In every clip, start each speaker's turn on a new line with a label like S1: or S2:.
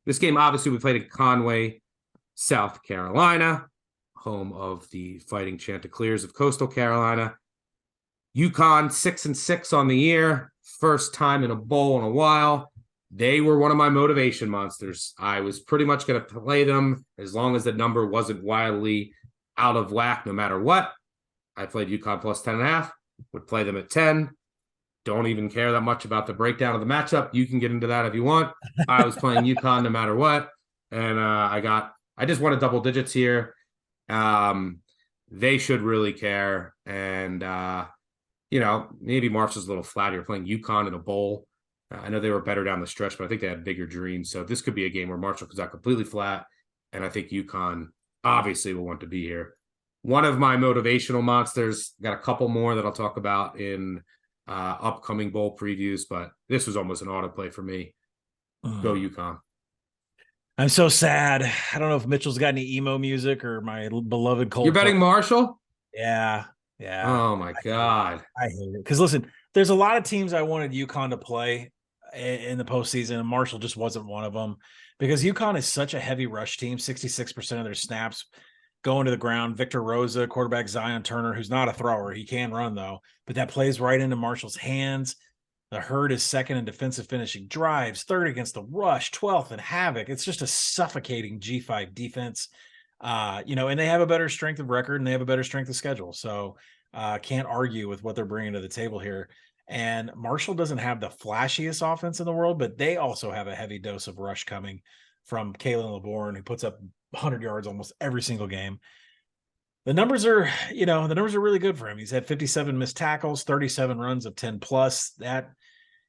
S1: This game, obviously, we played in Conway, South Carolina, home of the Fighting Chanticleers of Coastal Carolina. UConn 6-6 on the year, first time in a bowl in a while. They were one of my motivation monsters. I was pretty much going to play them as long as the number wasn't wildly out of whack, no matter what. I played UConn plus 10.5, would play them at 10. Don't even care that much about the breakdown of the matchup. You can get into that if you want. I was playing UConn no matter what. And I just wanted double digits here. They should really care. And, maybe Marshall's a little flat here playing UConn in a bowl. I know they were better down the stretch, but I think they had bigger dreams. So this could be a game where Marshall comes out completely flat. And I think UConn obviously will want to be here. One of my motivational monsters, got a couple more that I'll talk about in upcoming bowl previews, but this was almost an autoplay for me. Go UConn.
S2: I'm so sad. I don't know if Mitchell's got any emo music or my beloved Coldplay.
S1: You're betting Marshall?
S2: Yeah.
S1: Oh my God.
S2: I hate it. Because listen, there's a lot of teams I wanted UConn to play in the postseason, and Marshall just wasn't one of them. Because UConn is such a heavy rush team, 66% of their snaps going to the ground. Victor Rosa, quarterback Zion Turner, who's not a thrower. He can run, though. But that plays right into Marshall's hands. The Herd is second in defensive finishing drives, third against the rush, 12th in havoc. It's just a suffocating G5 defense. And they have a better strength of record and they have a better strength of schedule. So can't argue with what they're bringing to the table here. And Marshall doesn't have the flashiest offense in the world, but they also have a heavy dose of rush coming from Kalen LeBourne, who puts up 100 yards almost every single game. The numbers are really good for him. He's had 57 missed tackles, 37 runs of 10 plus. That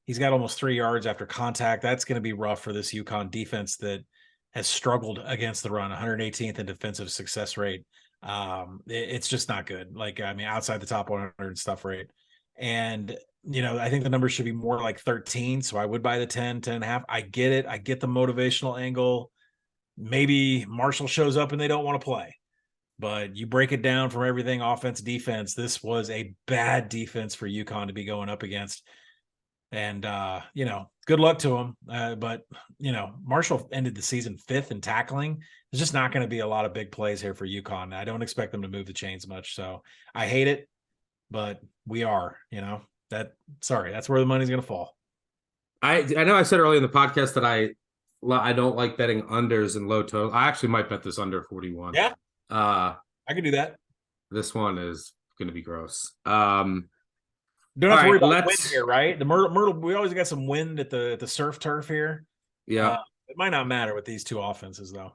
S2: he's got almost 3 yards after contact. That's going to be rough for this UConn defense that has struggled against the run, 118th in defensive success rate. It's just not good. Outside the top 100 stuff rate. And, I think the numbers should be more like 13. So I would buy the 10.5. I get it. I get the motivational angle. Maybe Marshall shows up and they don't want to play. But you break it down from everything, offense, defense. This was a bad defense for UConn to be going up against. And, good luck to him. But Marshall ended the season 5th in tackling. There's just not going to be a lot of big plays here for UConn. I don't expect them to move the chains much. So I hate it, but we are, that's where the money's going to fall.
S1: I know I said earlier in the podcast that I don't like betting unders and low total. I actually might bet this under 41.
S2: Yeah. I could do that.
S1: This one is going to be gross.
S2: Don't have to worry about wind here, right? The Myrtle, we always got some wind at the surf turf here.
S1: Yeah.
S2: It might not matter with these two offenses, though.